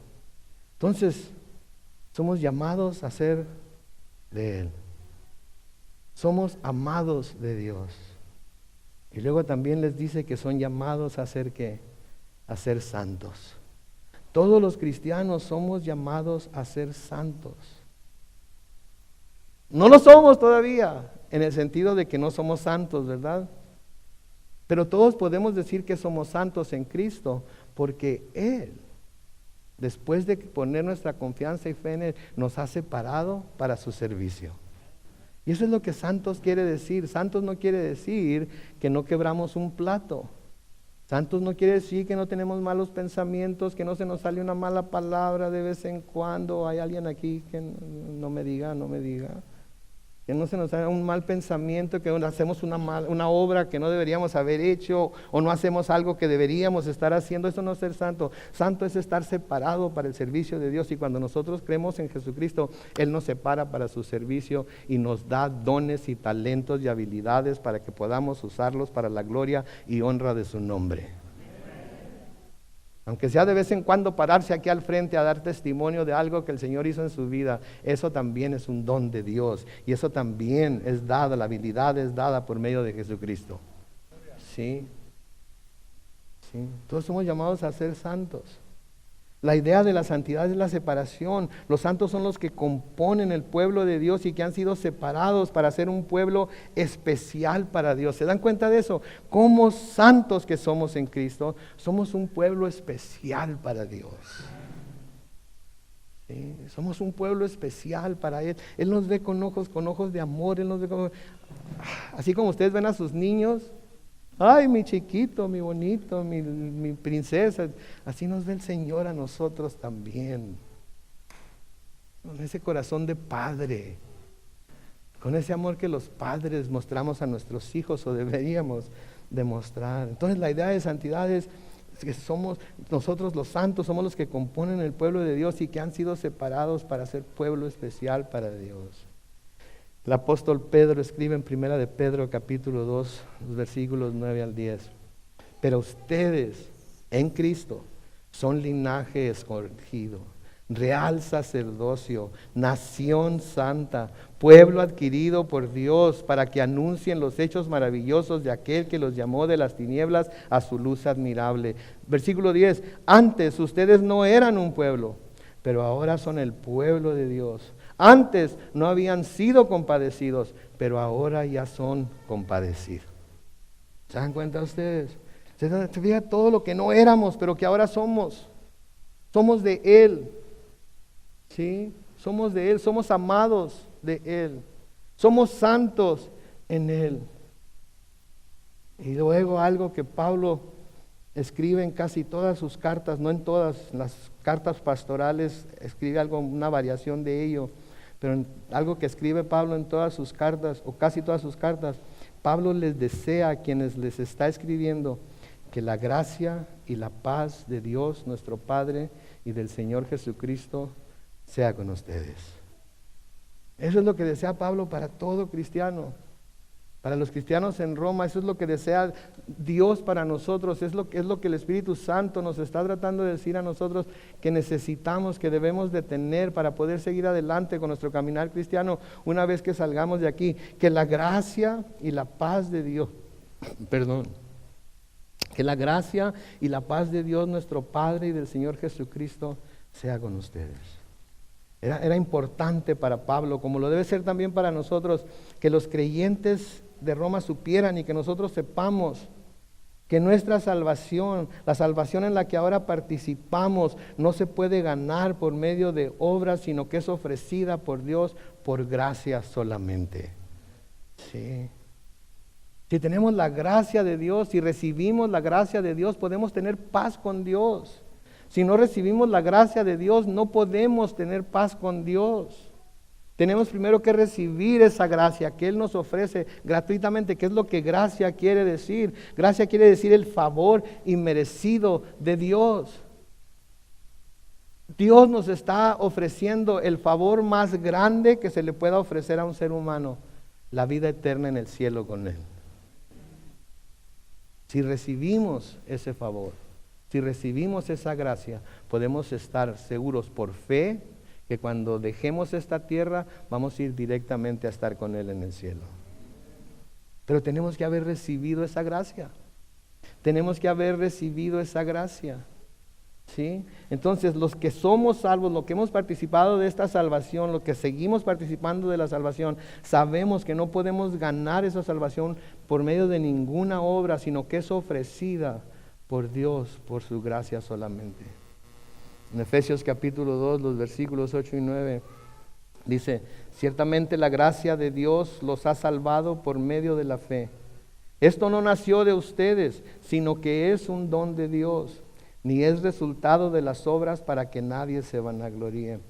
Entonces, somos llamados a ser de Él. Somos amados de Dios. Y luego también les dice que son llamados a ser ¿qué? A ser santos. Todos los cristianos somos llamados a ser santos. No lo somos todavía, en el sentido de que no somos santos, ¿verdad? Pero todos podemos decir que somos santos en Cristo, porque Él, después de poner nuestra confianza y fe en Él, nos ha separado para su servicio. Y eso es lo que santos quiere decir. Santos no quiere decir que no quebramos un plato. Santos no quiere decir que no tenemos malos pensamientos, que no se nos sale una mala palabra de vez en cuando. Hay alguien aquí que no me diga. Que no se nos sale un mal pensamiento, que hacemos una obra que no deberíamos haber hecho, o no hacemos algo que deberíamos estar haciendo. Eso no es ser santo. Santo es estar separado para el servicio de Dios. Y cuando nosotros creemos en Jesucristo, Él nos separa para su servicio y nos da dones y talentos y habilidades para que podamos usarlos para la gloria y honra de su nombre. Aunque sea de vez en cuando pararse aquí al frente a dar testimonio de algo que el Señor hizo en su vida, eso también es un don de Dios. Y eso también es dada, la habilidad es dada por medio de Jesucristo. ¿Sí? ¿Sí? Todos somos llamados a ser santos. La idea de la santidad es la separación. Los santos son los que componen el pueblo de Dios y que han sido separados para ser un pueblo especial para Dios. ¿Se dan cuenta de eso? Como santos que somos en Cristo, somos un pueblo especial para Dios. ¿Sí? Somos un pueblo especial para Él. Él nos ve con ojos de amor. Él nos ve así como ustedes ven a sus niños. Ay, mi chiquito, mi bonito, mi princesa. Así nos ve el Señor a nosotros también. Con ese corazón de padre. Con ese amor que los padres mostramos a nuestros hijos o deberíamos demostrar. Entonces la idea de santidad es que somos nosotros los santos, somos los que componen el pueblo de Dios y que han sido separados para ser pueblo especial para Dios. El apóstol Pedro escribe en Primera de Pedro capítulo 2, los versículos 9 al 10. Pero ustedes en Cristo son linaje escogido, real sacerdocio, nación santa, pueblo adquirido por Dios para que anuncien los hechos maravillosos de aquel que los llamó de las tinieblas a su luz admirable. Versículo 10. Antes ustedes no eran un pueblo, pero ahora son el pueblo de Dios. Antes no habían sido compadecidos, pero ahora ya son compadecidos. ¿Se dan cuenta ustedes? Se fija todo lo que no éramos, pero que ahora somos. Somos de Él. ¿Sí? Somos de Él, somos amados de Él. Somos santos en Él. Y luego algo que Pablo escribe en casi todas sus cartas, no en todas las cartas pastorales, escribe una variación de ello. Pero algo que escribe Pablo en todas sus cartas, o casi todas sus cartas, Pablo les desea a quienes les está escribiendo que la gracia y la paz de Dios, nuestro Padre, y del Señor Jesucristo sea con ustedes. Eso es lo que desea Pablo para todo cristiano. Para los cristianos en Roma, eso es lo que desea Dios para nosotros, es lo que el Espíritu Santo nos está tratando de decir a nosotros que necesitamos, que debemos de tener para poder seguir adelante con nuestro caminar cristiano una vez que salgamos de aquí. Que la gracia y la paz de Dios, que la gracia y la paz de Dios nuestro Padre y del Señor Jesucristo sea con ustedes. Era importante para Pablo, como lo debe ser también para nosotros, que los creyentes de Roma supieran y que nosotros sepamos que nuestra salvación, la salvación en la que ahora participamos, no se puede ganar por medio de obras, sino que es ofrecida por Dios por gracia solamente. Sí. Si tenemos la gracia de Dios, si recibimos la gracia de Dios, podemos tener paz con Dios. Si no recibimos la gracia de Dios, no podemos tener paz con Dios. Tenemos primero que recibir esa gracia que Él nos ofrece gratuitamente. ¿Qué es lo que gracia quiere decir? Gracia quiere decir el favor inmerecido de Dios. Dios nos está ofreciendo el favor más grande que se le pueda ofrecer a un ser humano, la vida eterna en el cielo con Él. Si recibimos ese favor, si recibimos esa gracia, podemos estar seguros por fe que cuando dejemos esta tierra vamos a ir directamente a estar con Él en el cielo. Pero tenemos que haber recibido esa gracia. Tenemos que haber recibido esa gracia. ¿Sí? Entonces, los que somos salvos, los que hemos participado de esta salvación, los que seguimos participando de la salvación, sabemos que no podemos ganar esa salvación por medio de ninguna obra, sino que es ofrecida por Dios, por su gracia solamente. En Efesios capítulo 2, los versículos 8 y 9, dice: ciertamente la gracia de Dios los ha salvado por medio de la fe. Esto no nació de ustedes, sino que es un don de Dios, ni es resultado de las obras para que nadie se vanagloríe.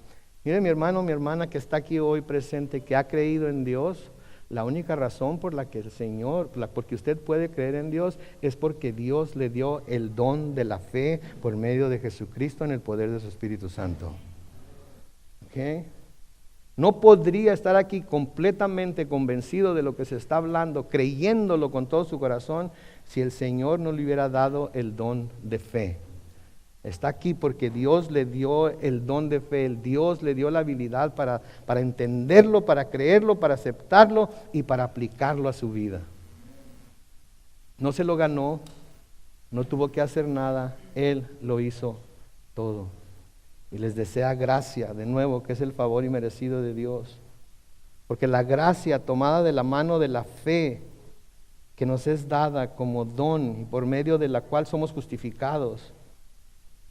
Mire, mi hermano, mi hermana que está aquí hoy presente, que ha creído en Dios, la única razón por la que el Señor, porque usted puede creer en Dios, es porque Dios le dio el don de la fe por medio de Jesucristo en el poder de su Espíritu Santo. ¿Okay? No podría estar aquí completamente convencido de lo que se está hablando, creyéndolo con todo su corazón, si el Señor no le hubiera dado el don de fe. Está aquí porque Dios le dio el don de fe, Dios le dio la habilidad para entenderlo, para creerlo, para aceptarlo y para aplicarlo a su vida. No se lo ganó, no tuvo que hacer nada, Él lo hizo todo. Y les desea gracia, de nuevo, que es el favor inmerecido de Dios. Porque la gracia tomada de la mano de la fe, que nos es dada como don y por medio de la cual somos justificados,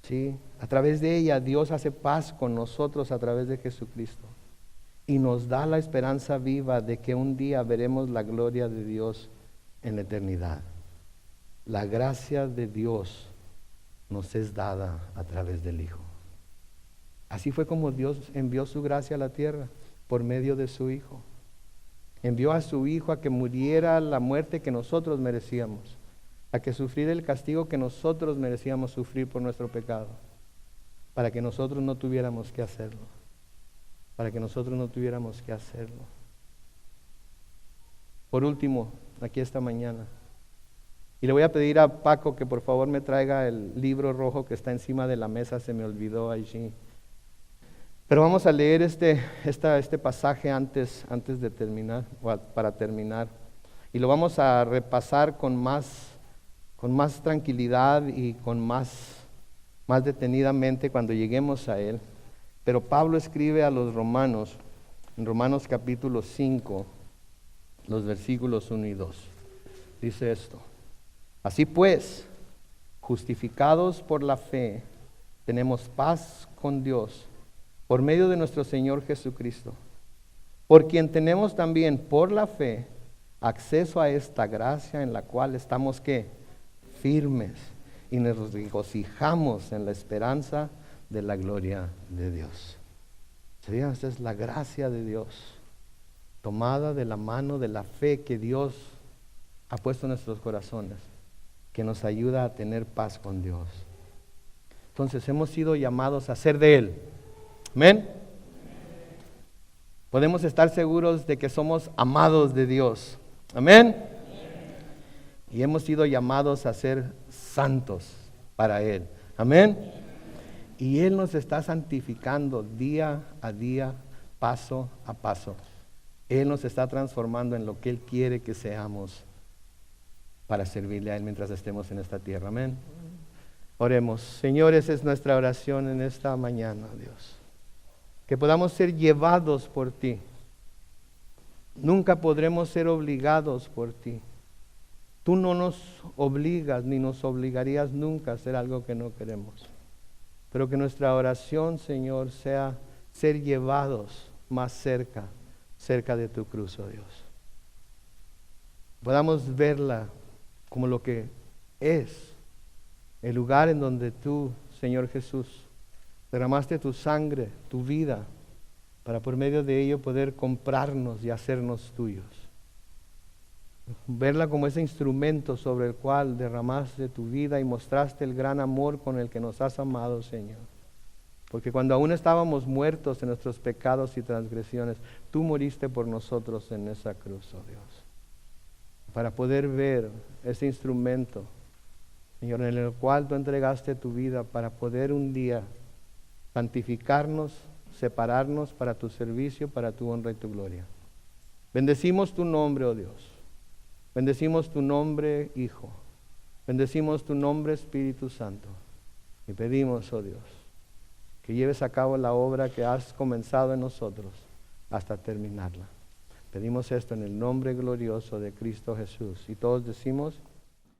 ¿sí? A través de ella Dios hace paz con nosotros a través de Jesucristo y nos da la esperanza viva de que un día veremos la gloria de Dios en la eternidad. La gracia de Dios nos es dada a través del Hijo. Así fue como Dios envió su gracia a la tierra, por medio de su Hijo. Envió a su Hijo a que muriera la muerte que nosotros merecíamos, a que sufriera el castigo que nosotros merecíamos sufrir por nuestro pecado, para que nosotros no tuviéramos que hacerlo, Por último, aquí esta mañana, y le voy a pedir a Paco que por favor me traiga el libro rojo que está encima de la mesa, se me olvidó allí. Pero vamos a leer este pasaje antes de terminar, o para terminar, y lo vamos a repasar con más tranquilidad y con más detenidamente cuando lleguemos a él. Pero Pablo escribe a los romanos, en Romanos capítulo 5, los versículos 1 y 2. Dice esto: así pues, justificados por la fe, tenemos paz con Dios por medio de nuestro Señor Jesucristo, por quien tenemos también por la fe acceso a esta gracia en la cual estamos ¿qué? Firmes, y nos regocijamos en la esperanza de la gloria de Dios. ¿Sabían ustedes? La gracia de Dios, tomada de la mano de la fe que Dios ha puesto en nuestros corazones, que nos ayuda a tener paz con Dios. Entonces hemos sido llamados a ser de Él. Amén. Podemos estar seguros de que somos amados de Dios. Amén. Y hemos sido llamados a ser santos para Él. Amén. Y Él nos está santificando día a día, paso a paso. Él nos está transformando en lo que Él quiere que seamos para servirle a Él mientras estemos en esta tierra. Amén. Oremos. Señor, esa es nuestra oración en esta mañana, Dios. Que podamos ser llevados por ti. Nunca podremos ser obligados por ti. Tú no nos obligas ni nos obligarías nunca a hacer algo que no queremos. Pero que nuestra oración, Señor, sea ser llevados más cerca de tu cruz, oh Dios. Podamos verla como lo que es, el lugar en donde tú, Señor Jesús, derramaste tu sangre, tu vida, para por medio de ello poder comprarnos y hacernos tuyos. Verla como ese instrumento sobre el cual derramaste tu vida y mostraste el gran amor con el que nos has amado, Señor. Porque cuando aún estábamos muertos en nuestros pecados y transgresiones, tú moriste por nosotros en esa cruz, oh Dios. Para poder ver ese instrumento, Señor, en el cual tú entregaste tu vida para poder un día santificarnos, separarnos para tu servicio, para tu honra y tu gloria. Bendecimos tu nombre, oh Dios. Bendecimos tu nombre, Hijo. Bendecimos tu nombre, Espíritu Santo. Y pedimos, oh Dios, que lleves a cabo la obra que has comenzado en nosotros hasta terminarla. Pedimos esto en el nombre glorioso de Cristo Jesús. Y todos decimos...